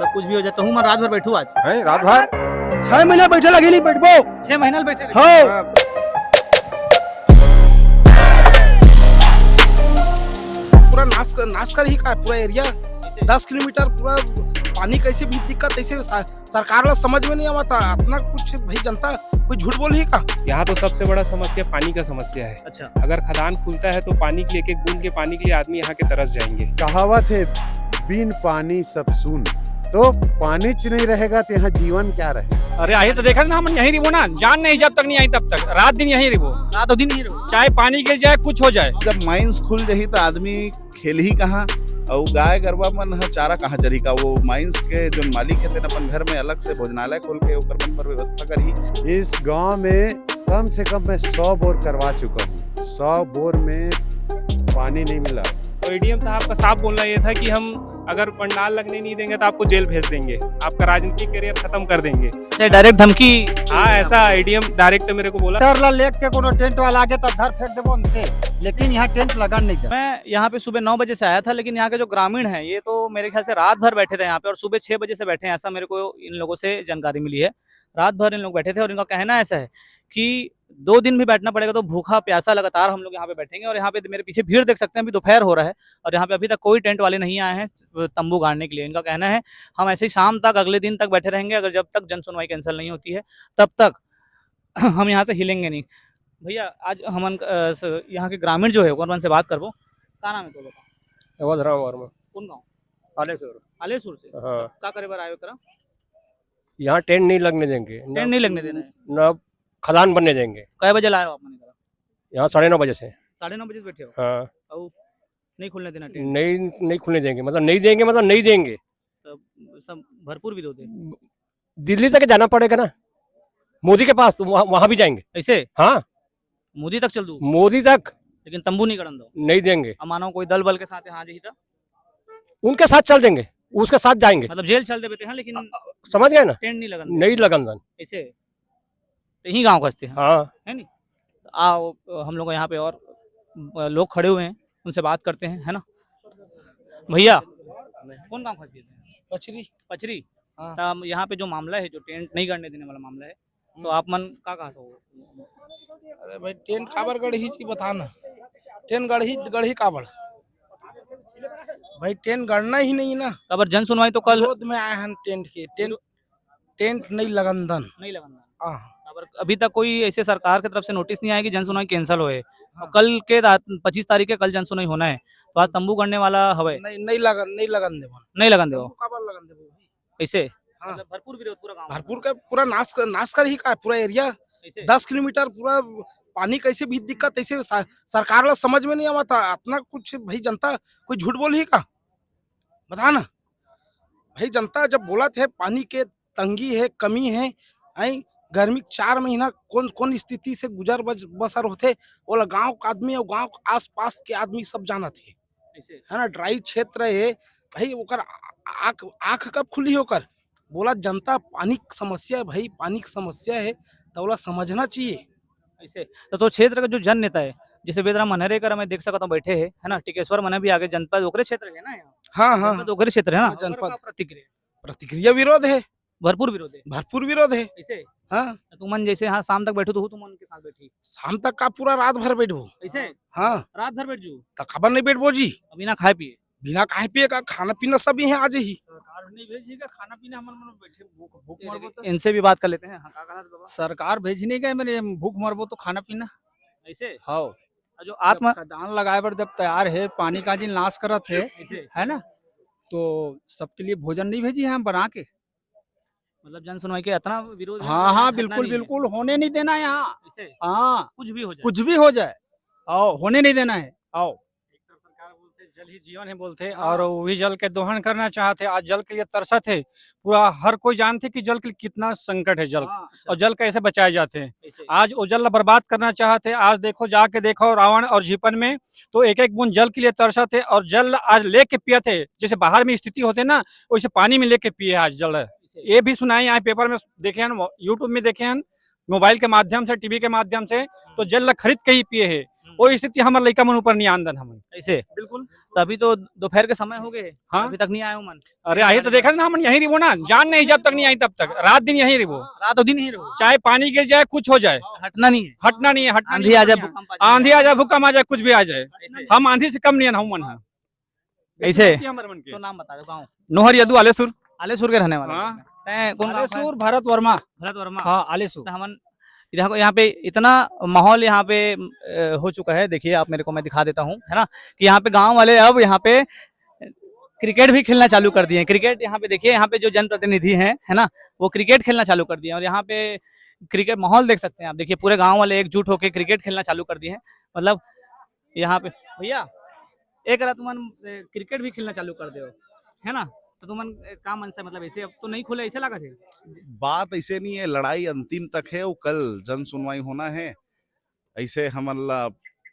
मतलब कुछ भी हो जाए तो हूँ मैं रात भर बैठू आज। है रात भर 6 महीना बैठे लगे नहीं बैठबो 6 महीना बैठे रहे। हाँ पूरा नाश कर ही का पूरा एरिया 10 किलोमीटर पूरा पानी कैसे भी दिक्कत ऐसे सरकार ला समझ में नहीं आता इतना कुछ भाई जनता कोई झूठ बोल ही का। यहाँ तो सबसे बड़ा समस्या पानी का समस्या है। अच्छा, अगर खदान खुलता है तो पानी के लिए एक एक बूंद के पानी के लिए आदमी यहाँ के तरस जाएंगे। कहावत है बिन पानी सब सून, तो पानी च नहीं रहेगा तो यहाँ जीवन क्या रहे। अरे आई तो देखा ना हम यहीं रिबो ना, जान नहीं जब तक नहीं आई तब तक रात दिन यहीं रिबो, रात दिन ही रहो। चाहे पानी गिर जाए कुछ हो जाए। जब माइंस खुल जाही तो आदमी खेल ही कहाँ और गाय गरबा मन ह चारा कहाँ चरी का। वो माइंस के जो मालिक है तेन अपन घर में अलग से भोजनालय खोल के ओकर मन पर व्यवस्था करही। इस गांव में कम से कम मैं 100 बोर करवा चुका हूँ, 100 बोर में पानी नहीं मिला। तो एडीएम साहब का साफ बोलना ये था कि हम अगर पंडाल लगने नहीं देंगे तो आपको जेल भेज देंगे, आपका राजनीतिक करियर खत्म कर देंगे। डायरेक्ट धमकी। हाँ, ऐसा एडीएम डायरेक्ट मेरे को बोला। टरला लेक के कोनो टेंट वाला आगे तक धर फेंक देबो उनसे, लेकिन यहाँ टेंट लगा नहीं था। मैं यहाँ पे सुबह 9 बजे से आया था, लेकिन यहाँ के जो ग्रामीण हैं ये तो मेरे ख्याल से रात भर बैठे थे यहाँ पे और सुबह 6 बजे से बैठे हैं, ऐसा मेरे को इन लोगों से जानकारी मिली है। रात भर इन लोग बैठे थे और इनका कहना ऐसा है कि 2 दिन भी बैठना पड़ेगा तो भूखा प्यासा लगातार हम लोग यहाँ पे बैठेंगे। और यहाँ पे मेरे पीछे भीड़ देख सकते हैं, अभी दोपहर हो रहा है और यहाँ पे अभी तक कोई टेंट वाले नहीं आए हैं तंबू गाड़ने के लिए। इनका कहना है हम ऐसे ही शाम तक अगले दिन तक बैठे रहेंगे, अगर जब तक जन सुनवाई कैंसिल नहीं होती है तब तक हम यहाँ से हिलेंगे नहीं। भैया आज हम यहाँ के ग्रामीण जो है उनसे से बात करबो। क्या नाम है तो बता? कौन गाँव? आलेसुर से। हाँ, क्या करे बार आयो करा? यहाँ टेंट नहीं लगने देंगे, टेंट नहीं लगने देना है। न खदान बनने देंगे। कै बजे लाए हो आप? मैंने करा यहाँ 9:30 बजे से। 9:30 बजे से बैठे हो हाँ, और नहीं खुलने देना टेंट? नहीं खुलने देंगे, मतलब नहीं देंगे। तब सब भरपूर विरोध है। दिल्ली तक जाना पड़ेगा ना, मोदी के पास, वहाँ भी जाएंगे। ऐसे हाँ, मोदी तक चल दू, मोदी तक लेकिन तंबू नहीं गड़न दो। नहीं देंगे। अब मानो कोई दल बल के साथ हाँ जी था, उनके साथ चल देंगे, उसके साथ जाएंगे। मतलब जेल चल देते हैं, लेकिन समझ गए ना, टेंट नहीं लगन नहीं लगन। ऐसे तो यही गाँव कसते हैं, हाँ, है नहीं? तो आओ हम लोग यहाँ पे और लोग खड़े हुए हैं, उनसे बात करते हैं, है ना भैया? कौन गाँव खस पचरी पचरी। हाँ। तब यहाँ पे जो मामला है, जो टेंट नहीं करने देने वाला मामला है, तो आप मन का कहा था? अरे भाई टेंट काबर गढ़ी जी बता ना, टेंट गढ़ी काबर भाई टेंट गढ़ना ही नहीं ना। अगर जन सुनवाई तो कल विरोध में आए हैं टेंट के, टेंट नहीं लगन दन। नहीं लगाना। हाँ, अगर अभी तक कोई ऐसे सरकार की तरफ से नोटिस नहीं आया कि जन सुनवाई कैंसिल होए और कल के 25 तारीख के कल जन सुनवाई होना है, तो आज तंबू करने वाला हवे नहीं लगन देबो, नहीं लगन देव काबर लगन देबो भाई। ऐसे। हाँ। मतलब भरपूर विरोध पूरा गाँव भरपूर का पूरा नाश कर ही का पूरा एरिया ऐसे। 10 किलोमीटर पूरा पानी कैसे भी दिक्कत ऐसे सरकार ला समझ में नहीं आता इतना कुछ भाई जनता कोई झूठ बोल ही का। बता ना भाई, जनता जब बोला थे पानी के तंगी है, कमी है, आई गर्मी 4 महीना कौन स्थिति से गुजर बसर होते वो गांव का आदमी और गांव आस पास के आदमी सब जाना थे, ऐसे। है ना। ड्राई क्षेत्र है भाई, ओकर आँख कब खुली होकर बोला जनता पानी की समस्या है भाई, पानी की समस्या है तो बोला समझना चाहिए ऐसे। तो क्षेत्र का जो जन नेता है, जैसे वेदराम मनहरेकर मैं देख सकता हूँ बैठे हैं, है ना, टिकेश्वर मन भी आगे, जनपद ओकरे क्षेत्र है ना यहाँ। हाँ जनपद ओकरे क्षेत्र है ना। जनपद। प्रतिक्रिया विरोध है, भरपूर विरोध है भरपूर विरोध है। ऐसे। हाँ, तुमन जैसे हाँ शाम तक बैठो तो तुमन के साथ बैठी शाम तक का पूरा रात भर बैठबो। ऐसे हाँ, रात भर बैठ जू तो खबर नहीं बैठबो जी, अभी ना खाए पिए। बिना खाए पिए का खाना पीना सब ही है आज ही। सरकार नहीं भेजेगा खाना पीना, हम बैठे भूख मरबो तो। इनसे भी बात कर लेते हैं। हाँ, का कहा था बाबा? सरकार भेजने गए मेरे भूख मरबो तो खाना पीना ऐसे। हाँ, जो आत्मा खदान लगाए पर जब तैयार है, पानी का जिन नाश करत ऐसे, है ना, तो सबके लिए भोजन नहीं भेजी है हम बना के। मतलब जन सुनवाई के इतना विरोध है, हाँ हाँ, हटना बिल्कुल नहीं है। बिल्कुल होने नहीं देना है यहाँ। ऐसे हाँ, कुछ भी हो जाए, कुछ भी हो जाए, आओ होने नहीं देना है। आओ, सरकार बोलते जल ही जीवन है बोलते, और वही जल के दोहन करना चाहते, आज जल के लिए तरसत है। पूरा हर कोई जानते कि जल के लिए कितना संकट है जल, और जल कैसे बचाए जाते हैं। ऐसे। आज वो जल बर्बाद करना चाहते, आज देखो जाके देखो रावण और झीपन में तो एक एक बूंद जल के लिए तरसत है, और जल आज लेके पिए थे, जैसे बाहर में स्थिति होते ना वैसे पानी में लेके पिए आज जल। ये भी सुनाए यहाँ पेपर में देखे हैं, यूट्यूब में देखे हैं, मोबाइल के माध्यम से, टीवी के माध्यम से, तो जल खरीद के ही पिए है। वो स्थिति हमारे लड़का मन ऊपर नहीं आंदन हम ऐसे बिल्कुल। तो अभी तो दोपहर के समय हो गए, हाँ। अभी तक नहीं आए हो मन। अरे आई तो देखा ना हम यहीं रहो ना, जान नहीं जब तक नहीं आई तब तक, रात दिन यहीं रहो, रात और दिन ही रहो, चाहे पानी गिर जाए कुछ हो जाए, हटना नहीं है। हटना नहीं है, हटना आंधी आ जाए, नहीं है। भूकंप आ जाए, आंधी आ जाए, भूकंप आ जाए, कुछ भी आ जाए, ऐसे हम आंधी से कम नहीं है हम मन है ऐसे। हमारे मन के तो नाम बता दो गाँव। नोहर यदु आलेसुर। आलेसुर के रहने वाले हाँ। हैं। कौन गाँव का है? भरत वर्मा। भरत वर्मा। हाँ आलेसुर। तो हमन देखो यहाँ पे इतना माहौल यहाँ पे हो चुका है। देखिए आप मेरे को, मैं दिखा देता हूँ, है ना, कि यहाँ पे गांव वाले अब यहाँ पे क्रिकेट भी खेलना चालू कर दिए हैं। क्रिकेट यहाँ पे देखिए, यहाँ पे जो जनप्रतिनिधि हैं, है ना, वो क्रिकेट खेलना चालू कर दिए हैं। और यहाँ पे क्रिकेट माहौल देख सकते हैं आप। देखिए पूरे गाँव वाले एकजुट होकर क्रिकेट खेलना चालू कर दिए हैं। मतलब यहाँ पे भैया एक रात तुमन क्रिकेट भी खेलना चालू कर दो, है ना, तो तुमन का मन से, मतलब ऐसे अब तो नहीं खुले, ऐसे लगा थे। बात ऐसे नहीं है, लड़ाई अंतिम तक है। वो कल जन सुनवाई होना है, ऐसे हमला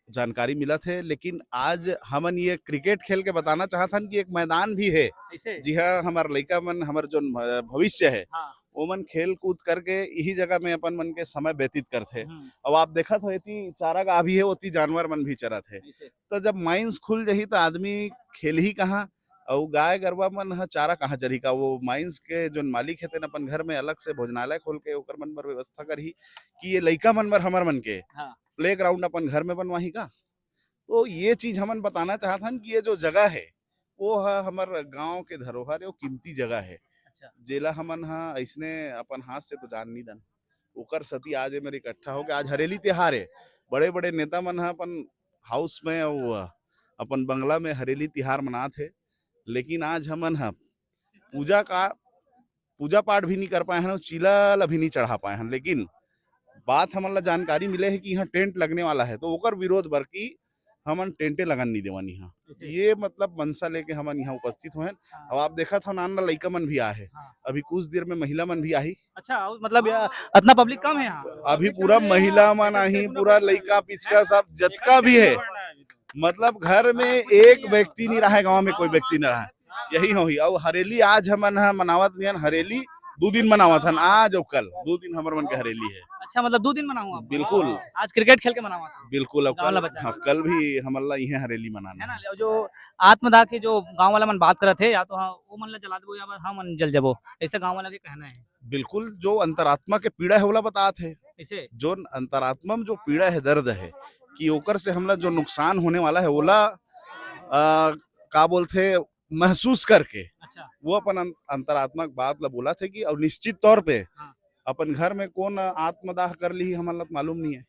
जानकारी मिला थे। लेकिन आज हमन ये क्रिकेट खेल के बताना चाहतन कि एक मैदान भी है। ऐसे जी हाँ, हमार लड़का मन, हमार जो भविष्य है, हाँ। वो मन खेल कूद करके यही जगह में अपन मन के समय व्यतीत करते। अब आप देखा तो इतनी चारागाह भी है, उतनी जानवर मन भी चरत है। ऐसे तो जब माइंस खुल जही तो आदमी खेल ही कहाँ, और गाय गरबा मन ह चारा कहाँ चरी का। वो माइंस के जो मालिक है अपन घर में अलग से भोजनालय खोल के ओकर मन पर व्यवस्था करही कि ये लइका मन बर हमर मन के हाँ। प्ले ग्राउंड अपन घर में बनवाही का। तो ये चीज हमन बताना चाहतन कि ये जो जगह है वो है हमार गांव के धरोहर है, वो कीमती जगह है। अच्छा। जेला हमन हा ऐसने अपन हाथ से तो जान नहीं दन। ओकर सती आज मेरे इकट्ठा हो गए। आज हरेली त्योहार है, बड़े बड़े नेता मन हा अपन हाउस में और अपन बंगला में हरेली त्योहार मनाते है। लेकिन आज हमन हा पूजा पाठ भी नहीं कर पाए हैं, चिलल अभी नहीं चढ़ा पाए हैं। लेकिन बात हमन ला जानकारी मिले है कि यहाँ टेंट लगने वाला है, तो ओकर विरोध बर की हमन टेंटे लगन नहीं देवन यहाँ। ये मतलब मनसा लेके हमन यहाँ उपस्थित हुए। अब आप देखा था नाना लइका मन भी आए, अभी कुछ देर में महिला मन भी आई। अच्छा, मतलब इतना पब्लिक कम है यहाँ। अभी पूरा महिला मन आई, पूरा लइका पिचका सब जतका भी है। मतलब घर में एक व्यक्ति नहीं रहा, गाँव में कोई व्यक्ति नहीं रहा, यही हो ही। और हरेली आज हमन मनावत नहीं, हरेली 2 दिन मनावत हन, आज और कल 2 दिन हमर मन के हरेली है। अच्छा, मतलब 2 दिन मनाऊंगा। बिल्कुल, आज क्रिकेट खेल के मनाऊंगा। बिल्कुल। गाँव वाला बच्चा। हाँ, कल भी हमला यही हरेली मनाना है ना। जो आत्मदाह के जो गांव वाला मन बात करत है, या तो हाँ वो मन ला जला देबो, या हाँ मन जल जाबो, ऐसे गांव वाला के कहना है। बिल्कुल, जो अंतरात्मा के पीड़ा है वो बताते है। ऐसे जो अंतरात्मा में जो पीड़ा है, दर्द है, कि ओकर से हमला जो नुकसान होने वाला है ओला का बोलते महसूस करके। अच्छा। वो अपन अंतरात्मक बात ला बोला थे कि और निश्चित तौर पे हाँ। अपन घर में कौन आत्मदाह कर ली हमन ला मालूम नहीं है।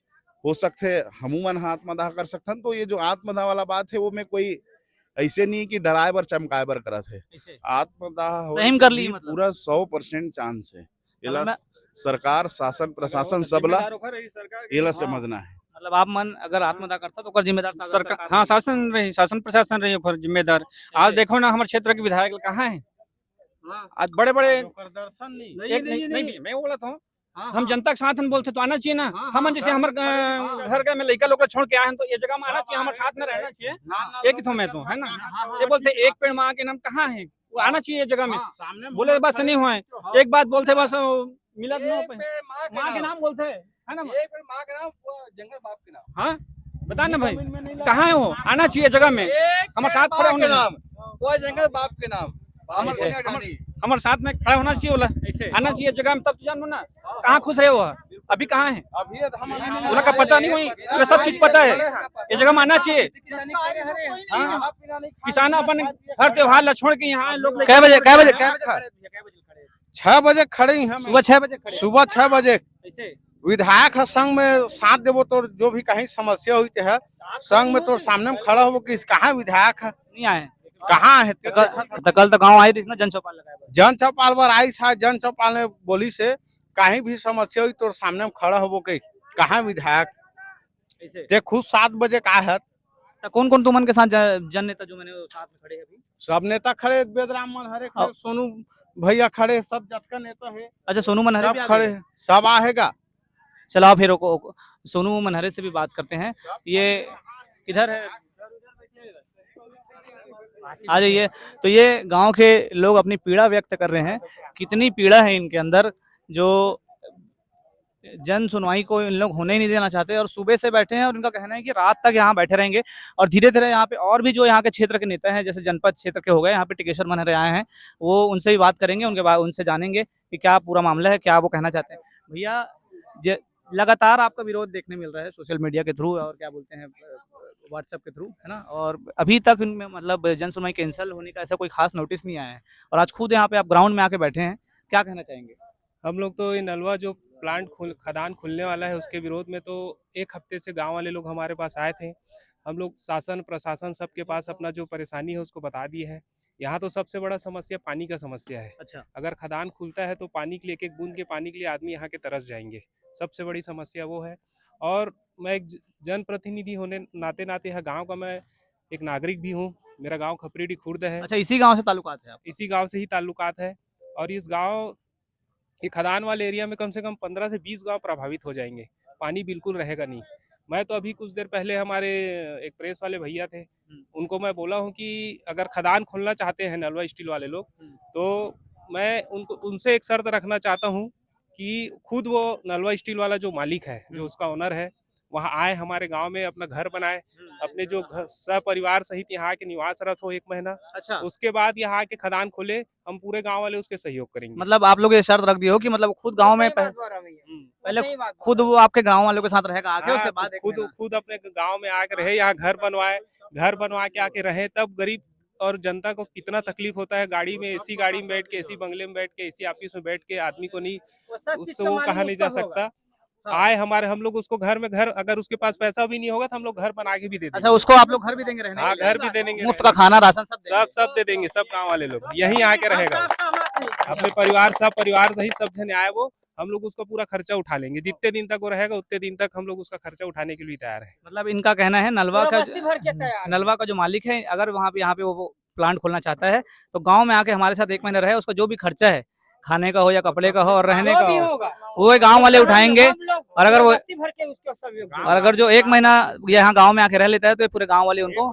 हो सकते हमू मन आत्मदाह कर सकथन। तो ये जो आत्मदाह वाला बात है वो में कोई ऐसे नहीं कि डराए बर चमकाए बर करत है। ऐसे आत्मदाह सहीम कर ली, मतलब पूरा 100% चांस है। इला मैं- सरकार, शासन, प्रशासन सबला इला समझना है। मतलब आप मन अगर आत्मदाह करता तो ओकर जिम्मेदार सरकार, हाँ, शासन रही, शासन प्रशासन रही ओकर जिम्मेदार। आज देखो ना हमारे क्षेत्र के विधायक कहाँ है, आज बड़े बड़े दर्शन नहीं। नहीं मैं बोला था हम जनता के साथ हम बोलते तो आना चाहिए ना। हम जैसे हमारे घर के में लड़का लोग छोड़ के आए हैं, तो ये जगह में आना चाहिए, हमारे साथ में रहना चाहिए। एक ही तो मैं तो, है ना। ये बोलते एक पेड़ माँ के नाम कहाँ है, वो आना चाहिए जगह में। बोले बस नहीं हुए, एक बात बोलते बस मिला माँ के नाम बोलते है ना। जंगल बाप के नाम। हाँ बता ना भाई, कहाँ है वो, आना चाहिए जगह में, हमारे साथ खड़े होने नाम, वो जंगल बाप के नाम, हमारे साथ में खड़ा होना चाहिए, बोला आना चाहिए जगह में, तब तो जानो ना कहाँ खुश रहे वो। अभी कहाँ है उनका का पता नहीं, वही सब चीज पता है, ये जगह में आना चाहिए। किसान अपन हर त्योहार ला छोड़ के यहाँ लोग कै बजे 6 बजे खड़े ही हम। सुबह 6 बजे खड़े। सुबह 6 बजे ऐसे विधायक है, संघ में साथ देवो तो जो भी कहीं समस्या हुई है संघ में तो सामने में खड़ा हो कि कहाँ विधायक है, नहीं आए। कहाँ है। तो कल तो गाँव आई रही ना, जन चौपाल लगाए। जन चौपाल पर आई था, जन चौपाल ने बोली से कहीं भी समस्या हुई तो सामने में खड़ा हो कि कहाँ विधायक। ऐसे ते खुद 7 बजे का है। तो कौन कौन तुमन के साथ जन नेता जो मैंने साथ में खड़े हैं अभी? सब नेता खड़े, बेदराम मनहरे खड़े, सोनू भैया खड़े, सब जतका नेता है। अच्छा, सोनू मनहरे भी सब आ खड़े गए? हैं, सब आएगा। चलो आप फिर सोनू मनहरे से भी बात करते हैं। ये इधर है, आ जाइए। तो ये गांव के लोग अपनी पीड़ा व्यक्त कर रहे हैं, कितनी पीड़ा है इनके अंदर, जो जन सुनवाई को इन लोग होने ही नहीं देना चाहते और सुबह से बैठे हैं और इनका कहना है कि रात तक यहाँ बैठे रहेंगे और धीरे धीरे यहाँ पे और भी जो यहाँ के क्षेत्र के नेता हैं जैसे जनपद क्षेत्र के हो गए यहाँ पे टिकेश्वर मनहरे आए हैं, वो उनसे भी बात करेंगे, उनके बाद उनसे जानेंगे कि क्या पूरा मामला है, क्या वो कहना चाहते हैं। भैया लगातार आपका विरोध देखने मिल रहा है सोशल मीडिया के थ्रू और क्या बोलते हैं व्हाट्सएप के थ्रू, है ना, और अभी तक इनमें मतलब जन सुनवाई कैंसिल होने का ऐसा कोई खास नोटिस नहीं आया है और आज खुद यहाँ पे आप ग्राउंड में आके बैठे हैं, क्या कहना चाहेंगे? हम लोग तो ये नलवा जो खदान खुलने वाला है उसके विरोध में तो एक हफ्ते से गांव वाले लोग हमारे पास आए थे। हम लोग शासन प्रशासन सबके पास अपना जो परेशानी है उसको बता दिए है। यहाँ तो सबसे बड़ा समस्या पानी का समस्या है। अच्छा, अगर खदान खुलता है तो पानी के लिए, एक एक बूंद के पानी के लिए आदमी यहाँ के तरस जाएंगे, सबसे बड़ी समस्या वो है। और मैं एक जनप्रतिनिधि होने नाते नाते यहाँ गाँव का मैं एक नागरिक भी हूँ। मेरा गाँव खपरीडी खुर्द है। अच्छा, इसी गाँव से ताल्लुकात है आप? इसी गाँव से ही ताल्लुकात है और इस गाँव ये खदान वाले एरिया में कम से कम 15 से 20 गांव प्रभावित हो जाएंगे, पानी बिल्कुल रहेगा नहीं। मैं तो अभी कुछ देर पहले हमारे एक प्रेस वाले भैया थे, उनको मैं बोला हूं कि अगर खदान खोलना चाहते हैं नलवा स्टील वाले लोग तो मैं उनसे एक शर्त रखना चाहता हूं कि खुद वो नलवा स्टील वाला जो मालिक है, जो उसका ओनर है, वहाँ आए, हमारे गांव में अपना घर बनाए, अपने जो सपरिवार सहित यहाँ के निवासरत हो 1 महीना। अच्छा, उसके बाद यहाँ के खदान खोले, हम पूरे गांव वाले उसके सहयोग करेंगे। मतलब आप लोग ये शर्त रख दिए हो कि मतलब खुद गांव में पहले खुद वो आपके गांव वालों के साथ रहेगा आके, उसके बाद खुद अपने गांव में आके रहे, यहाँ घर बनवा के आके रहे। तब गरीब और जनता को कितना तकलीफ होता है, गाड़ी में एसी गाड़ी में बैठ के, एसी बंगले में बैठ के, एसी ऑफिस में बैठ के आदमी को नहीं, उससे वो कहा नहीं जा सकता। आए हम लोग उसको घर अगर उसके पास पैसा भी नहीं होगा तो हम लोग घर बना के भी दे देंगे। अच्छा, उसको आप लोग घर भी देंगे रहने? हाँ, घर भी दे देंगे, मुफ्त का खाना राशन सब दे देंगे। सब गाँव वाले लोग यहीं आके रहेगा, अपने परिवार सहित सब जने आए, वो हम लोग उसका पूरा खर्चा उठा लेंगे। जितने दिन तक वो रहेगा उतने दिन तक हम लोग उसका खर्चा उठाने के लिए तैयार है। मतलब इनका कहना है नलवा का जो मालिक है, अगर वहाँ पे यहाँ पे वो प्लांट खोलना चाहता है तो गाँव में आके हमारे साथ 1 महीना रहे, उसका जो भी खर्चा है, खाने का हो या कपड़े का हो और रहने का हो, वो गांव वाले उठाएंगे। और अगर जो 1 महीना यहाँ गांव में आके रह लेता है तो पूरे गांव वाले उनको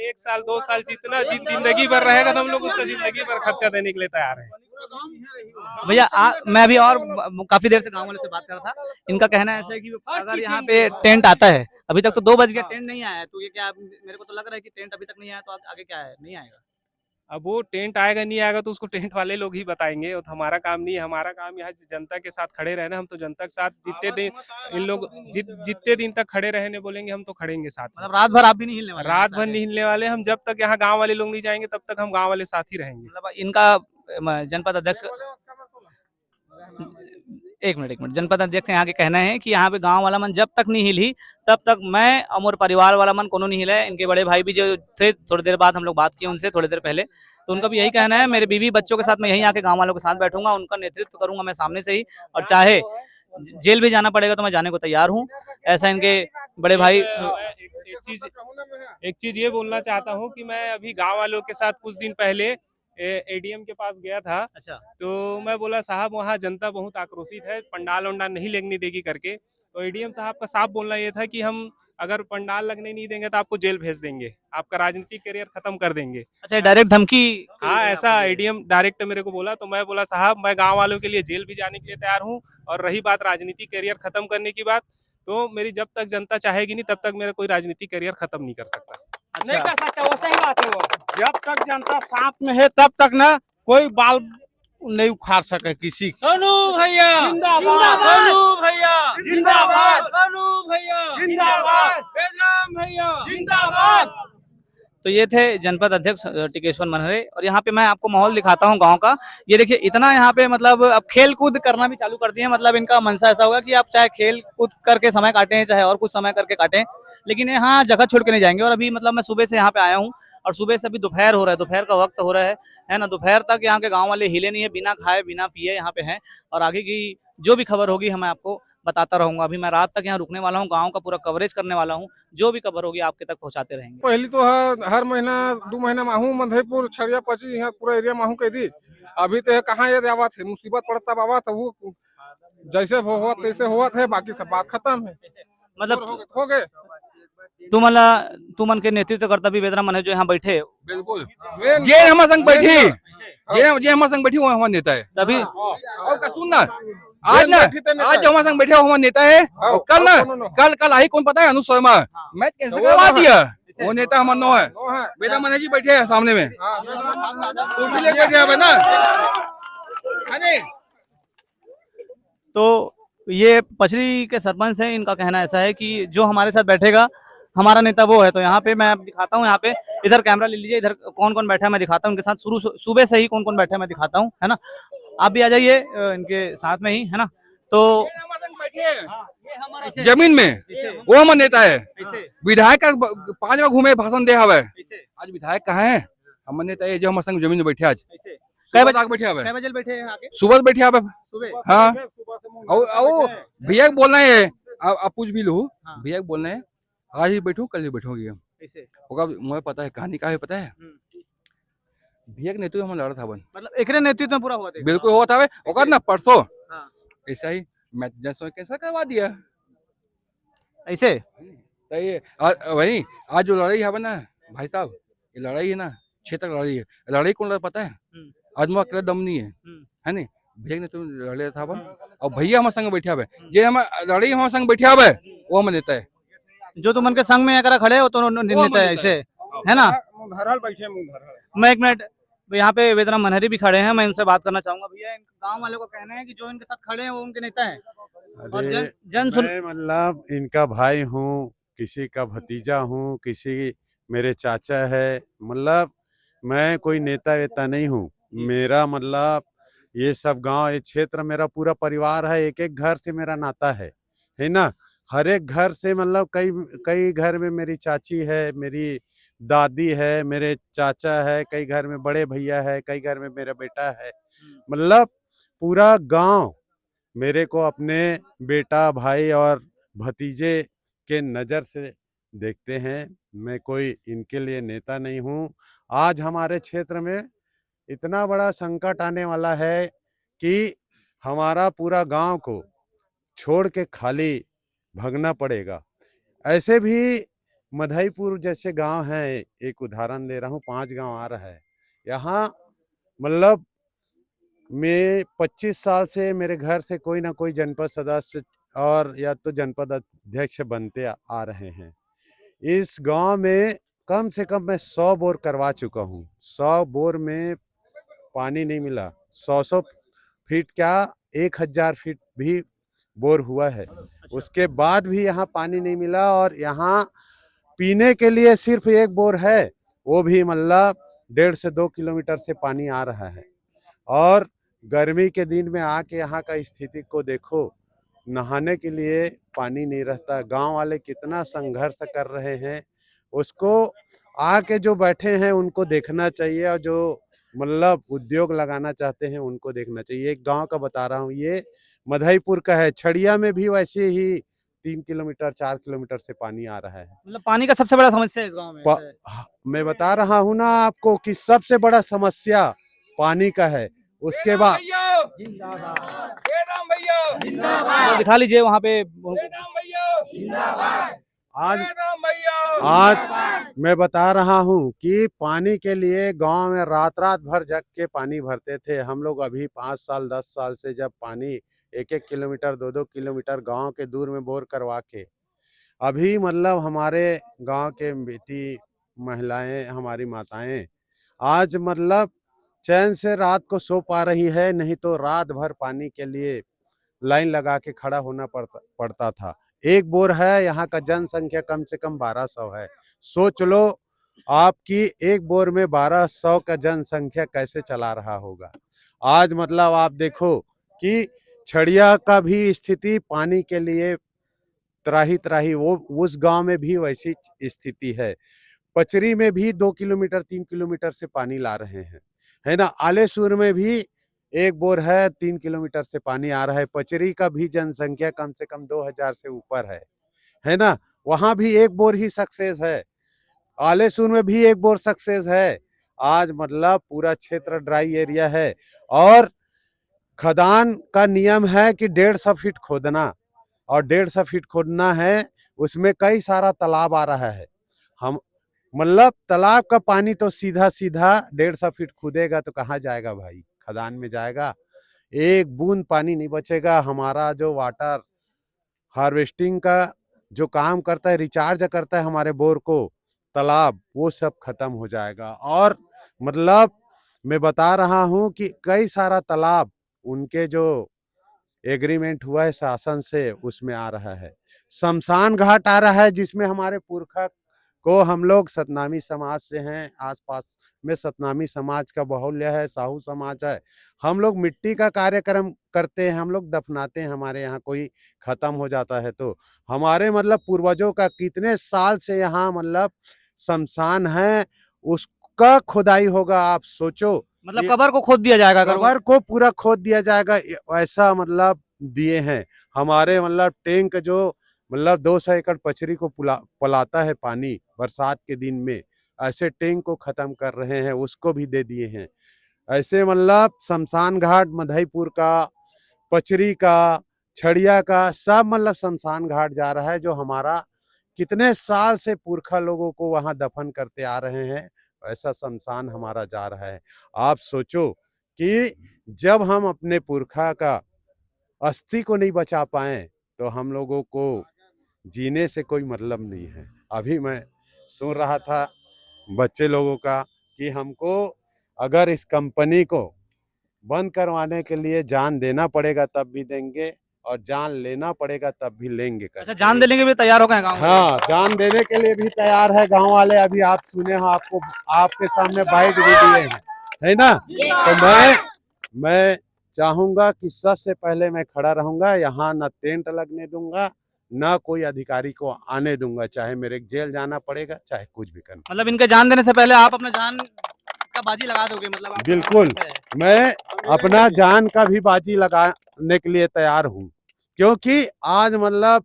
1 साल 2 साल जितना जिंदगी भर रहेगा तो हम लोग उसका जिंदगी भर खर्चा देने के लिए तैयार है। भैया मैं अभी और काफी देर से गांव वाले से बात कर रहा था, इनका कहना ऐसा है कि अगर यहाँ पे टेंट आता है, अभी तक तो 2 बज गया, टेंट नहीं आया है, तो ये क्या, मेरे को तो लग रहा है कि टेंट अभी तक नहीं आया, तो आगे क्या है, नहीं आएगा? अब वो टेंट आएगा नहीं आएगा तो उसको टेंट वाले लोग ही बताएंगे, और हमारा काम नहीं है। हमारा काम यहाँ जनता के साथ खड़े रहना। हम तो जनता के साथ जितने दिन इन लोग जितने दिन तक खड़े रहने बोलेंगे हम तो खड़ेंगे साथ। मतलब रात भर आप भी नहीं हिलने वाले? रात भर नहीं हिलने वाले हम, जब तक यहाँ गाँव वाले लोग नहीं जाएंगे तब तक हम गाँव वाले साथ ही रहेंगे। मतलब इनका जनपद अध्यक्ष, एक मिनट, जनपद अध्यक्ष यहाँ के कहना है कि यहाँ पे गांव वाला मन जब तक नहीं हिली तब तक मैं और मोर परिवार वाला मन कोनो नहीं हिला है। इनके बड़े भाई भी जो थे, थोड़ी देर बाद हम लोग बात की उनसे, थोड़ी देर पहले, तो उनका भी यही कहना है, मेरे बीवी बच्चों के साथ मैं यहीं आके गांव वालों के साथ बैठूंगा, उनका नेतृत्व करूंगा मैं सामने से ही, और चाहे जेल भी जाना पड़ेगा तो मैं जाने को तैयार हूँ। ऐसा इनके बड़े भाई। एक चीज ये बोलना चाहता हूँ कि मैं अभी गाँव वालों के साथ कुछ दिन पहले एडीएम के पास गया था। अच्छा, तो मैं बोला साहब वहाँ जनता बहुत आक्रोशित है, पंडाल वंडाल नहीं लगने देगी करके। तो एडीएम साहब का साफ बोलना ये था कि हम अगर पंडाल लगने नहीं देंगे तो आपको जेल भेज देंगे, आपका राजनीतिक करियर खत्म कर देंगे। अच्छा, डायरेक्ट धमकी? हाँ, ऐसा एडीएम डायरेक्ट मेरे को बोला। तो मैं बोला साहब मैं गाँव वालों के लिए जेल भी जाने के लिए तैयार हूँ, और रही बात राजनीतिक करियर खत्म करने की बात, तो मेरी जब तक जनता चाहेगी नहीं तब तक मेरा कोई राजनीतिक करियर खत्म नहीं कर सकता। नहीं कर सकता, वो सही बात है। वो जब तक जनता साथ में है तब तक ना कोई बाल नहीं उखाड़ सके किसी। सोनू भैया जिंदाबाद, सोनू भैया जिंदाबाद, सोनू भैया जिंदाबाद, बेदराम भैया जिंदाबाद। तो ये थे जनपद अध्यक्ष टिकेश्वर मनहरे। और यहाँ पे मैं आपको माहौल दिखाता हूँ गांव का। ये देखिए, इतना यहाँ पे मतलब अब खेल कूद करना भी चालू कर दिए। मतलब इनका मनसा ऐसा होगा कि आप चाहे खेल कूद करके समय काटें, चाहे और कुछ समय करके काटें, लेकिन यहाँ जगह छोड़ के नहीं जाएंगे। और अभी मतलब मैं सुबह से यहाँ पे आया हूँ, और सुबह से अभी दोपहर हो रहा है, दोपहर का वक्त हो रहा है ना। दोपहर तक यहाँ के गाँव वाले हिले नहीं है, बिना खाए बिना पिए यहाँ पे हैं। और आगे की जो भी खबर होगी मैं आपको बताता रहूंगा। अभी मैं रात तक यहाँ रुकने वाला हूँ, गांव का पूरा कवरेज करने वाला हूँ, जो भी खबर होगी आपके तक पहुँचाते रहेंगे। पहले तो हर महीना 2 महीना माहू मधेपुर छड़िया पची यहाँ पूरा एरिया माहू कह दी। अभी तो कहाँ ये आवा थे, मुसीबत पड़ता बाबा तो वो जैसे हुआ तैसे हुआ थे, बाकी सब बात खत्म है। मतलब हो गए तुमन के नेतृत्व करता भी बेदराम मनहरे जो यहाँ बैठे, बिल्कुल जे हमारे संग बैठी, जे हमारे संग बैठी वो हमारा नेता है। तभी और का सुन ना, आज ना आज जो हमारे संग बैठे हमारे नेता है और कल ना कल आई कौन पता है अनुज शर्मा मैच कैंसिल करवा दिया वो नेता हमारे नो है बेटा मनोज जी बैठे हैं सामने में कुर्सी लेके बैठे हैं ना तो ये पचरी के सरपंच हैं, इनका कहना ऐसा है कि जो हमारे साथ बैठेगा हमारा नेता वो है। तो यहाँ पे मैं आप दिखाता हूँ, यहाँ पे इधर कैमरा ले लीजिए, इधर कौन कौन बैठा है मैं दिखाता हूँ उनके साथ, सुबह से ही कौन कौन बैठा है मैं दिखाता हूँ, है ना। आप भी आ जाइए इनके साथ में ही, है ना। तो जमीन में वो हमारे नेता है, विधायक 5 बार घूमे भाषण दे हवे, आज विधायक कहाँ है हमारे नेता है जो हमारे संग जमीन में बैठे आज कै बजे बैठे हवे, बैठे हैं आके? सुबह बैठे हवे सुबह। हाँ भैया बोलना है आप पूछ भी लो भैया बोलना है आज ही बैठो कल ही बैठोगे हम होगा मुझे पता है कहानी का है पता है भैया के नेतृत्व में लड़ा था बन मतलब एकरे नेतृत्व में पूरा हुआ था बिल्कुल हुआ था होगा ना परसों हाँ। ऐसा ही मैं कैंसर करवा दिया ऐसे। तो ये वही आज जो लड़ाई है ना भाई साहब ये लड़ाई है ना क्षेत्र लड़ाई है, लड़ाई कौन लड़ा पता है आज मुझे अकेला दम नहीं है नहीं भैया ने तुम लड़े था बन और भैया हमारे संग बैठे हुए ये हम लड़ाई हमारे संग बैठे हुए वो हमें नेता है जो तुम उनके संग में अगर खड़े हो तो नेता है ऐसे, है ना। मैं एक मिनट, यहाँ पे वेदराम मनहरी भी खड़े हैं, मैं इनसे बात करना चाहूंगा। भैया इन गांव वालों को कहना है कि जो इनके साथ खड़े हैं वो उनके नेता है और जन सुन मैं मतलब इनका भाई हूँ, किसी का भतीजा हूँ, किसी मेरे चाचा है, मतलब मैं कोई नेता वेता नहीं हूँ। मेरा मतलब ये सब गांव ये क्षेत्र मेरा पूरा परिवार है, एक एक घर से मेरा नाता है ना। हर एक घर से मतलब कई घर में मेरी चाची है, मेरी दादी है, मेरे चाचा है, कई घर में बड़े भैया है, कई घर में मेरा बेटा है, मतलब पूरा गांव मेरे को अपने बेटा भाई और भतीजे के नज़र से देखते हैं। मैं कोई इनके लिए नेता नहीं हूँ। आज हमारे क्षेत्र में इतना बड़ा संकट आने वाला है कि हमारा पूरा गांव को छोड़ के खाली भागना पड़ेगा। ऐसे भी मधईपुर जैसे गांव हैं, एक उदाहरण दे रहा हूँ, 5 गांव आ रहा है यहाँ, मतलब मैं 25 साल से मेरे घर से कोई ना कोई जनपद सदस्य और या तो जनपद अध्यक्ष बनते आ रहे हैं। इस गांव में कम से कम मैं 100 बोर करवा चुका हूँ। 100 बोर में पानी नहीं मिला। 100 फीट क्या 1000 फीट भी बोर हुआ है, उसके बाद भी यहाँ पानी नहीं मिला। और यहाँ पीने के लिए सिर्फ एक बोर है, वो भी मतलब 1.5 से 2 किलोमीटर से पानी आ रहा है। और गर्मी के दिन में आके यहाँ का स्थिति को देखो, नहाने के लिए पानी नहीं रहता। गांव वाले कितना संघर्ष कर रहे हैं, उसको आके जो बैठे हैं उनको देखना चाहिए, और जो मतलब उद्योग लगाना चाहते हैं उनको देखना चाहिए। एक गांव का बता रहा हूँ, ये मधईपुर का है, छड़िया में भी वैसे ही 3 किलोमीटर 4 किलोमीटर से पानी आ रहा है। मतलब पानी का सबसे बड़ा समस्या है इस गांव में। मैं बता रहा हूँ ना आपको कि सबसे बड़ा समस्या पानी का है। उसके बाद तो दिखा लीजिए वहाँ पे। आज मैं बता रहा हूँ कि पानी के लिए गांव में रात रात भर जग के पानी भरते थे हम लोग। अभी 5 साल 10 साल से जब पानी 1-1 किलोमीटर 2-2 किलोमीटर गांव के दूर में बोर करवा के, अभी मतलब हमारे गांव के बेटी महिलाएं, हमारी माताएं आज मतलब चैन से रात को सो पा रही है, नहीं तो रात भर पानी के लिए लाइन लगा के खड़ा होना पड़ता था। एक बोर है, यहाँ का जनसंख्या कम से कम 1200 है। सोच लो आपकी एक बोर में 1200 का जनसंख्या कैसे चला रहा होगा। आज मतलब आप देखो कि छड़िया का भी स्थिति पानी के लिए त्राही, वो उस गांव में भी वैसी स्थिति है। पचरी में भी 2 किलोमीटर 3 किलोमीटर से पानी ला रहे हैं, है ना। आलेसुर में भी एक बोर है, 3 किलोमीटर से पानी आ रहा है। पचरी का भी जनसंख्या कम से कम 2000 से ऊपर है ना। वहां भी एक बोर ही सक्सेस है। आलेसुर में भी एक बोर सक्सेस है। आज मतलब पूरा क्षेत्र ड्राई एरिया है, और खदान का नियम है कि 150 फीट खोदना, और 150 फीट खोदना है, उसमें कई सारा तालाब आ रहा है। हम मतलब तालाब का पानी तो सीधा 150 फीट खुदेगा तो कहाँ जाएगा भाई, खदान में जाएगा। एक बूंद पानी नहीं बचेगा। हमारा जो वाटर हार्वेस्टिंग का जो काम करता है, रिचार्ज करता है हमारे बोर को, तालाब, वो सब खत्म हो जाएगा। और मतलब मैं बता रहा हूँ कि कई सारा तालाब उनके जो एग्रीमेंट हुआ है शासन से उसमें आ रहा है। शमशान घाट आ रहा है जिसमें हमारे पुरखा को, हम लोग सतनामी समाज से हैं, आसपास में सतनामी समाज का बाहुल्य है, साहू समाज है। हम लोग मिट्टी का कार्यक्रम करते हैं, हम लोग दफनाते हैं। हमारे यहाँ कोई खत्म हो जाता है तो हमारे मतलब पूर्वजों का कितने साल से यहाँ मतलब शमशान है, उसका खुदाई होगा। आप सोचो, मतलब कबर को खोद दिया जाएगा अगर वो- कबर को पूरा खोद दिया जाएगा, ऐसा मतलब दिए हैं। हमारे मतलब टैंक जो मतलब 200 एकड़ पचरी को पलाता है पानी बरसात के दिन में, ऐसे टैंक को खत्म कर रहे हैं, उसको भी दे दिए हैं। ऐसे मतलब शमशान घाट मधईपुर का, पचरी का, छड़िया का, सब मतलब शमशान घाट जा रहा है, जो हमारा कितने साल से पुरखा लोगों को वहां दफन करते आ रहे हैं, ऐसा शमशान हमारा जा रहा है। आप सोचो कि जब हम अपने पुरखा का अस्थि को नहीं बचा पाए तो हम लोगों को जीने से कोई मतलब नहीं है। अभी मैं सुन रहा था बच्चे लोगों का कि हमको अगर इस कंपनी को बंद करवाने के लिए जान देना पड़ेगा तब भी देंगे, और जान लेना पड़ेगा तब भी लेंगे अच्छा, करके। जान देने के लिए तैयार हो गए गाँव हाँ, जान देने के लिए भी तैयार है गांव वाले। अभी आप सुने हो, आपको आपके सामने बाइट भी दिए हैं, है ना। तो मैं चाहूंगा कि सबसे पहले मैं खड़ा रहूंगा, यहाँ न टेंट लगने दूंगा, न कोई अधिकारी को आने दूंगा, चाहे मेरे जेल जाना पड़ेगा, चाहे कुछ भी करना। मतलब इनके जान देने से पहले आप अपना जान का बाजी लगा दोगे, मतलब आप बिल्कुल, मैं अपना जान का भी बाजी लगाने के लिए तैयार हूँ, क्योंकि आज मतलब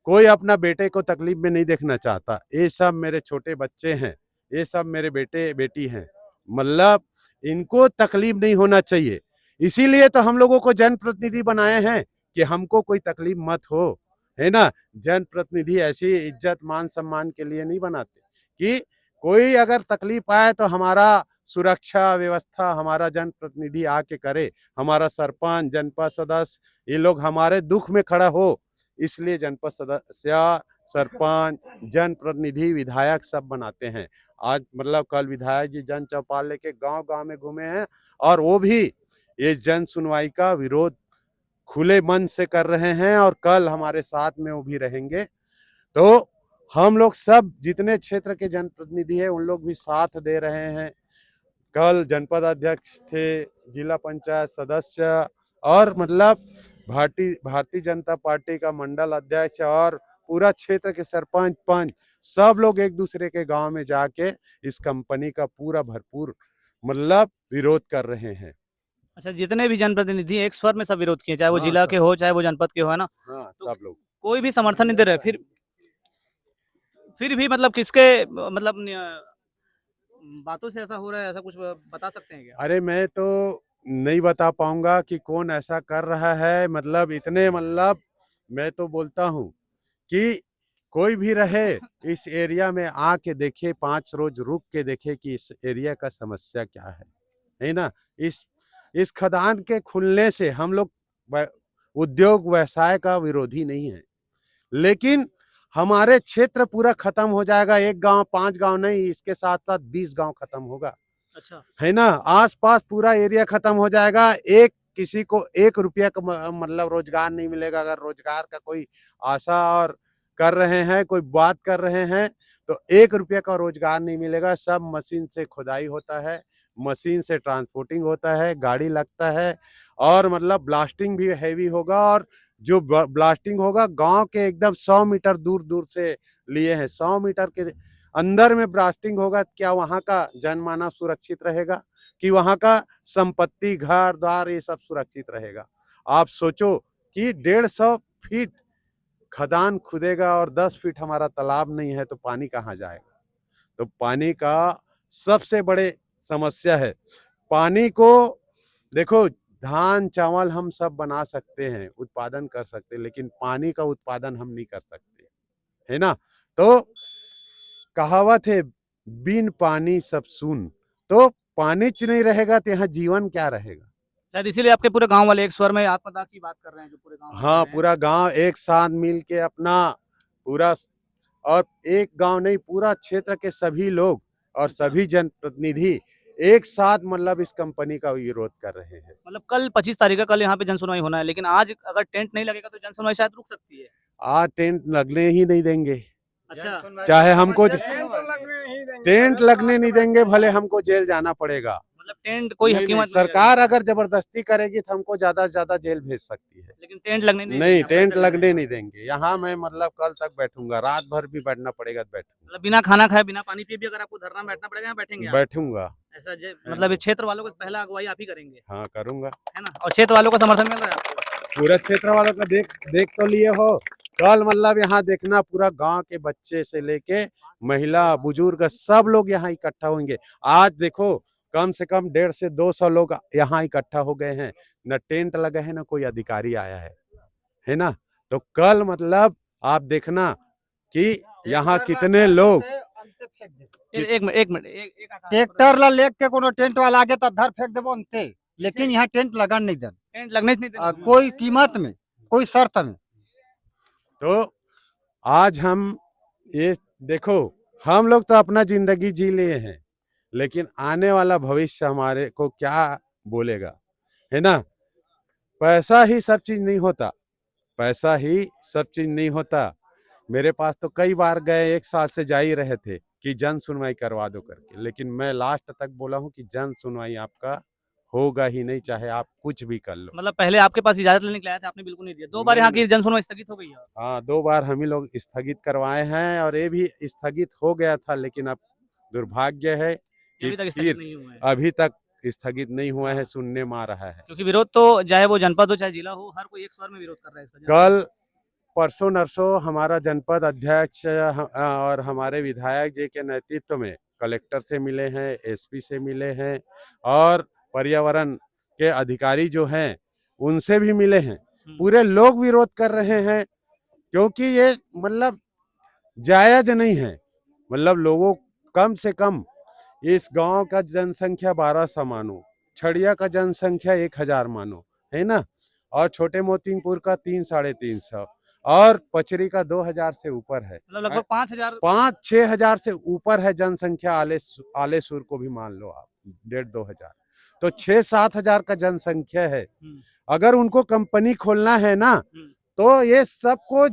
कोई अपना बेटे को तकलीफ में नहीं देखना चाहता। ये सब मेरे छोटे बच्चे हैं, ये सब मेरे बेटे बेटी हैं, मतलब इनको तकलीफ नहीं होना चाहिए। इसीलिए तो हम लोगों को जनप्रतिनिधि बनाए हैं कि हमको कोई तकलीफ मत हो, है ना। जनप्रतिनिधि ऐसी इज्जत मान सम्मान के लिए नहीं बनाते कि कोई अगर तकलीफ आए तो हमारा सुरक्षा व्यवस्था हमारा जनप्रतिनिधि आके करे, हमारा सरपंच, जनपद सदस्य, ये लोग हमारे दुख में खड़ा हो। इसलिए जनपद सदस्य, सरपंच, जनप्रतिनिधि, विधायक सब बनाते हैं। आज मतलब कल विधायक जी जन चौपाल लेके गांव-गांव में घूमे हैं, और वो भी ये जन सुनवाई का विरोध खुले मन से कर रहे हैं, और कल हमारे साथ में वो भी रहेंगे। तो हम लोग सब जितने क्षेत्र के जनप्रतिनिधि हैं उन लोग भी साथ दे रहे हैं। कल जनपद अध्यक्ष थे, जिला पंचायत सदस्य, और मतलब भारतीय जनता पार्टी का मंडल अध्यक्ष, और पूरा क्षेत्र के सरपंच पंच, सब लोग एक दूसरे के गांव में जाके इस कंपनी का पूरा भरपूर मतलब विरोध कर रहे हैं। अच्छा, जितने भी जनप्रतिनिधि एक स्वर में सब विरोध किए, चाहे वो हाँ, जिला सब। के हो चाहे वो जनपद के हो, है ना। हाँ, सब लोग। कोई भी समर्थन नहीं दे रहे, फिर भी मतलब किसके मतलब बातों से ऐसा हो रहा है, ऐसा कुछ बता सकते हैं क्या? अरे मैं तो नहीं बता पाऊंगा कि कौन ऐसा कर रहा है, मतलब इतने मतलब मैं तो बोलता हूँ कि कोई भी रहे इस एरिया में आके देखे, 5 रोज रुक के देखे कि इस एरिया का समस्या क्या है ना। इस खदान के खुलने से हम लोग उद्योग व्यवसाय का विरोधी नहीं है, लेकिन हमारे क्षेत्र पूरा खत्म हो जाएगा। 1 गांव 5 गांव नहीं, इसके साथ साथ 20 गांव खत्म होगा, अच्छा, है ना। आसपास पूरा एरिया खत्म हो जाएगा। एक किसी को 1 रुपया का मतलब रोजगार नहीं मिलेगा। अगर रोजगार का कोई आशा और कर रहे हैं, कोई बात कर रहे हैं, तो 1 रुपया का रोजगार नहीं मिलेगा। सब मशीन से खुदाई होता है, मशीन से ट्रांसपोर्टिंग होता है, गाड़ी लगता है, और मतलब ब्लास्टिंग भी हैवी होगा। और जो ब्लास्टिंग होगा गांव के एकदम 100 मीटर दूर दूर से लिए हैं, 100 मीटर के अंदर में ब्लास्टिंग होगा। क्या वहां का जनमानव सुरक्षित रहेगा, कि वहां का संपत्ति, घर द्वार, ये सब सुरक्षित रहेगा? आप सोचो कि 150 फीट खदान खुदेगा और 10 फीट हमारा तालाब नहीं है, तो पानी कहाँ जाएगा? तो पानी का सबसे बड़े समस्या है। पानी को देखो, धान चावल हम सब बना सकते हैं, उत्पादन कर सकते हैं, लेकिन पानी का उत्पादन हम नहीं कर सकते, है ना। तो कहावत है, बिन पानी सब सून। तो पानी च नहीं रहेगा तो यहाँ जीवन क्या रहेगा? शायद इसीलिए आपके पूरे गांव वाले एक स्वर में आत्मदाह की बात कर रहे हैं, जो पूरे गांव वाले हाँ, कर रहे हैं। पूरा गांव एक साथ मिल के अपना पूरा, और एक गांव नहीं, पूरा क्षेत्र के सभी लोग और सभी जनप्रतिनिधि एक साथ मतलब इस कंपनी का विरोध कर रहे हैं। मतलब कल 25 तारीख का कल यहाँ पे जन सुनवाई होना है, लेकिन आज अगर टेंट नहीं लगेगा तो जन सुनवाई शायद रुक सकती है। आज टेंट लगने ही नहीं देंगे, अच्छा, चाहे हमको टेंट लगने नहीं देंगे, भले हमको जेल जाना पड़ेगा। मतलब टेंट कोई नहीं, कीमत सरकार अगर जबरदस्ती करेगी तो हमको ज्यादा से ज्यादा जेल भेज सकती है। लेकिन टेंट लगने नहीं नहीं, देंगे, आप टेंट ऐसे लगने करें। नहीं देंगे। यहाँ मैं मतलब कल तक बैठूंगा, रात भर भी बैठना पड़ेगा तो बैठूंगा। मतलब बिना खाना खाए बिना पानी पिए भी अगर आपको धरना में बैठना पड़ेगा, यहाँ बैठेंगे आप? बैठूंगा, ऐसा मतलब ये क्षेत्र वालों को पहला अगुवाई आप ही करेंगे, हाँ करूंगा। है ना? और क्षेत्र वालों का समर्थन मिल रहा है आपको? पूरा क्षेत्र वालों का देख तो लिए हो। कल मतलब यहाँ देखना, पूरा गांव के बच्चे से लेके महिला बुजुर्ग सब लोग यहाँ इकट्ठा होंगे। आज देखो कम से कम 150 से 200 लोग यहाँ इकट्ठा हो गए हैं। न टेंट लगा है, न कोई अधिकारी आया है ना? तो कल मतलब आप देखना कि यहाँ कितने लोग एक मिनट, एक मिनट, एक आकाश ट्रैक्टर ला लेके कोनो टेंट वाला आगे तो धर फेंक देबो अंते, लेकिन यहाँ टेंट लगन नहीं देन, टेंट लगने से नहीं देना। कोई कीमत में, कोई शर्त में। तो आज हम ये देखो, हम लोग तो अपना जिंदगी जी लिए हैं, लेकिन आने वाला भविष्य हमारे को क्या बोलेगा, है ना? पैसा ही सब चीज नहीं होता, पैसा ही सब चीज नहीं होता। मेरे पास तो कई बार गए, 1 साल से जा ही रहे थे कि जन सुनवाई करवा दो करके, लेकिन मैं लास्ट तक बोला हूँ कि जन सुनवाई आपका होगा ही नहीं, चाहे आप कुछ भी कर लो। मतलब पहले आपके पास इजाजत लेने के लिए आया था, आपने बिल्कुल नहीं दिया। 2 बार यहाँ की जन सुनवाई स्थगित हो गई है। हाँ, 2 बार हम ही लोग स्थगित करवाए हैं, और ये भी स्थगित हो गया था, लेकिन अब दुर्भाग्य है कि अभी तक स्थगित नहीं हुआ है, अभी तक स्थगित नहीं हुआ है, सुनने में आ रहा है। क्योंकि विरोध तो चाहे वो जनपद हो चाहे जिला हो, हर कोई एक स्वर में विरोध कर रहा है इसका। कल परसों नरसों हमारा जनपद अध्यक्ष और हमारे विधायक जी के नेतृत्व में कलेक्टर से मिले हैं, एसपी से मिले हैं, और पर्यावरण के अधिकारी जो हैं उनसे भी मिले हैं। पूरे लोग विरोध कर रहे हैं, क्योंकि ये मतलब जायज नहीं है। मतलब लोगों, कम से कम इस गांव का जनसंख्या 1200 मानो, छड़िया का जनसंख्या 1000 मानो, है ना? और छोटे मोतीपुर का 300-350, और पचरी का 2000 से ऊपर है। मतलब लगभग 5000 5-6 हजार से ऊपर है जनसंख्या। आलेसुर को भी मान लो आप, 1.5-2 हजार, तो 6-7 हजार का जनसंख्या है। अगर उनको कंपनी खोलना है ना, तो ये सबको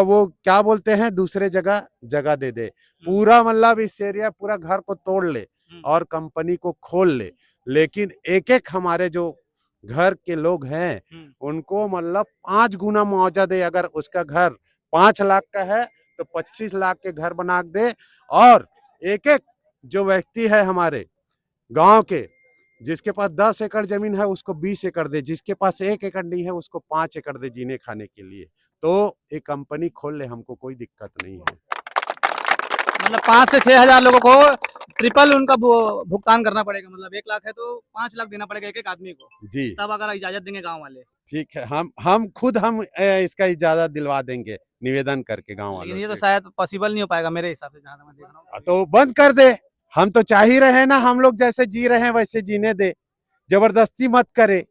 वो क्या बोलते हैं, दूसरे जगह दे दे। पूरा मतलब इस एरिया पूरा घर को तोड़ ले और कंपनी को खोल ले, लेकिन एक एक हमारे जो घर के लोग हैं उनको मतलब 5 गुना मुआवजा दे। अगर उसका घर 5 लाख का है तो 25 लाख के घर बना दे, और एक एक जो व्यक्ति है हमारे गांव के, जिसके पास 10 एकड़ जमीन है उसको 20 एकड़ दे, जिसके पास 1 एकड़ नहीं है उसको 5 एकड़ दे जीने खाने के लिए। तो एक कंपनी खोल ले, हमको कोई दिक्कत नहीं है। मतलब 5 से 6 हजार लोगों को ट्रिपल उनका भुगतान करना पड़ेगा। मतलब 1 लाख है तो 5 लाख देना पड़ेगा एक एक आदमी को, जी तब अगर इजाजत देंगे गांव वाले। ठीक है, हम खुद इसका इजाजत दिलवा देंगे निवेदन करके गांव लेकिन वालों ये तो से। शायद पॉसिबल नहीं हो पाएगा मेरे हिसाब से, जहां तक मैं देख रहा हूँ। तो बंद कर दे, हम तो चाह ही रहे हैं ना, हम लोग जैसे जी रहे हैं वैसे जीने दे, जबरदस्ती मत करे,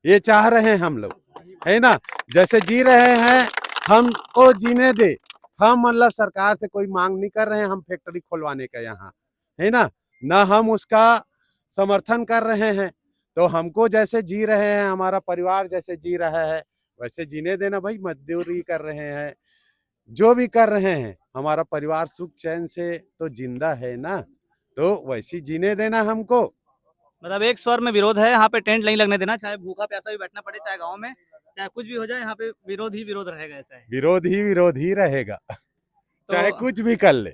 ये चाह रहे हैं हम लोग, है ना? जैसे जी रहे हैं हमको जीने दे। हम मतलब सरकार से कोई मांग नहीं कर रहे हैं हम फैक्ट्री खोलवाने का यहाँ, है ना? ना हम उसका समर्थन कर रहे हैं। तो हमको जैसे जी रहे हैं, हमारा परिवार जैसे जी रहा है वैसे जीने देना भाई। मजदूरी कर रहे हैं, जो भी कर रहे हैं, हमारा परिवार सुख चैन से तो जिंदा है ना, तो वैसी जीने देना हमको। मतलब एक स्वर में विरोध है, यहाँ पे टेंट नहीं लगने देना, चाहे भूखा प्यासा भी बैठना पड़े, चाहे गाँव में, चाहे कुछ भी हो जाए, यहाँ पे विरोध ही विरोध रहेगा। ऐसा है, विरोध ही रहेगा, चाहे कुछ भी कर ले,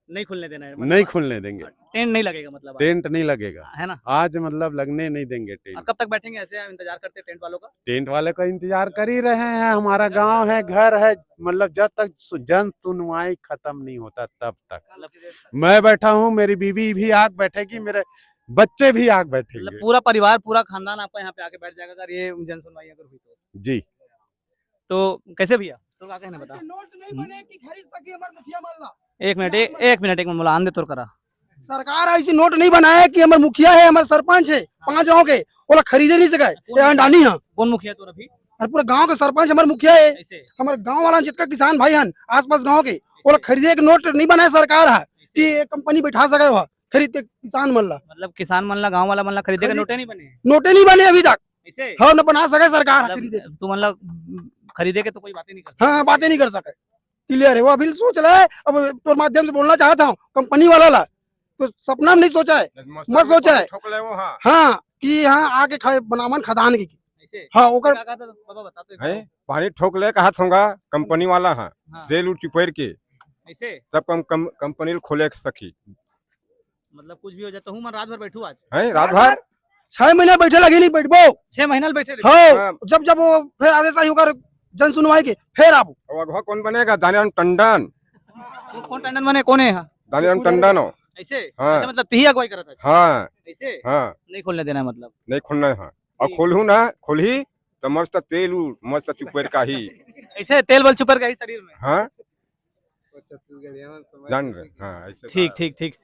नहीं खुलने देना है। नहीं खुलने देंगे, टेंट नहीं लगेगा मतलब, टेंट नहीं लगेगा, है ना? आज मतलब लगने नहीं देंगे और टेंट। कब तक बैठेंगे ऐसे? आप इंतजार करते हैं टेंट वालों का? टेंट वाले का इंतजार कर ही रहे हैं। हमारा गांव है, घर है, मतलब जब तक जन सुनवाई खत्म नहीं होता तब तक मैं बैठा हूँ, मेरी बीवी भी आग बैठेगी, मेरे बच्चे भी आग बैठेंगे। मतलब पूरा परिवार, पूरा खानदान आपका यहाँ पे आके बैठ जाएगा अगर ये जन सुनवाई अगर हुई तो? जी। तो कैसे भैया, तो क्या कहना बता? नोट नहीं बने कि खरीद सके हमारे मुखिया मानला। एक मिनट मोला आंदे तोर करा। सरकार ऐसी नोट नहीं बनाए कि हमारे मुखिया है, हमारे सरपंच है, 5 गाँव के वो लोग खरीदे नहीं सके, ये अंडानी है। कौन मुखिया तो अभी और पूरे गांव के सरपंच हमारे मुखिया है, ऐसे हमारे गांव वाला जितना किसान भाई हन आसपास गांव के वो लोग खरीदे के नोट नहीं बनाए सरकार है कि ये कंपनी बैठा सके वह खरीद के किसान मन ला। मतलब किसान मन ला गाँव वाला मन ला खरीदे का नोटे नहीं बने नोटे नहीं बने अभी तक, ऐसे हाँ न बना सके सरकार खरीदे। मतलब तू मतलब खरीदे के तो कोई बातें नहीं कर हाँ बातें नहीं कर सके, क्लियर है। वो अभी सोच रहा है, अब तो माध्यम से बोलना चाहता हूँ कंपनी वाला ला, तो सपना में नहीं सोचा है, मत सोचा है हाँ कि हाँ आगे बनावन खदान की ऐसे हाँ ओकर क्या कहा था बाबा बता तो एक है बार। पानी ठोक ले कहा होगा कंपनी वाला है हाँ, तेल उठ चिपैर के ऐसे तब कंपनी खोले सकी मतलब कुछ भी हो जाता हूँ मैं रात भर बैठू आज है रात भर 6 महीने बैठे लगे नहीं बैठबो 6 महीना बैठे रहे। हाँ जब जब वो फिर आदेश आई होकर जन सुनवाई के फिर आप और अगवा कौन बनेगा दानियाल टंडन तो कौन टंडन बने कौन है यहाँ दानियाल टंडन हो ऐसे हाँ। अच्छा मतलब तीही अगुवाई करा था हाँ ऐसे हाँ नहीं खोलने देना है मतलब नहीं खोलना है और खोलू ना खोलही तो मस्त तेल मस्त चिपैर का ही ऐसे तेल बल छुपर गई शरीर में। हाँ जान रहे हाँ ऐसे ठीक ठीक ठीक।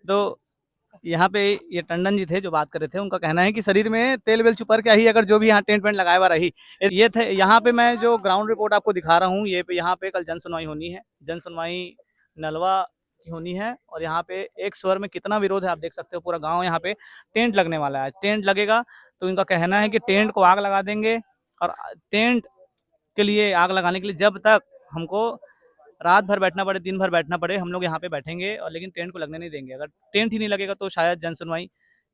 तो यहाँ पे ये टंडन जी थे जो बात कर रहे थे, उनका कहना है कि शरीर में तेल वेल छुपर क्या ही अगर जो भी यहाँ टेंट वेंट लगाया हुआ रही। ये थे यहाँ पे मैं जो ग्राउंड रिपोर्ट आपको दिखा रहा हूँ, ये पे यहाँ पे कल जन सुनवाई होनी है, जन सुनवाई नलवा की होनी है और यहाँ पे एक स्वर में कितना विरोध है आप देख सकते हो। पूरा गाँव यहाँ पे टेंट लगने वाला है, टेंट लगेगा तो इनका कहना है कि टेंट को आग लगा देंगे और टेंट के लिए आग लगाने के लिए जब तक हमको रात भर बैठना पड़े दिन भर बैठना पड़े हम लोग यहाँ पे बैठेंगे और लेकिन टेंट को लगने नहीं देंगे। अगर टेंट ही नहीं लगेगा तो शायद जन सुनवाई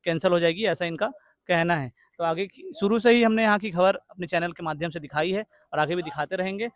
कैंसिल हो जाएगी, ऐसा इनका कहना है। तो आगे शुरू से ही हमने यहाँ की खबर अपने चैनल के माध्यम से दिखाई है और आगे भी दिखाते रहेंगे।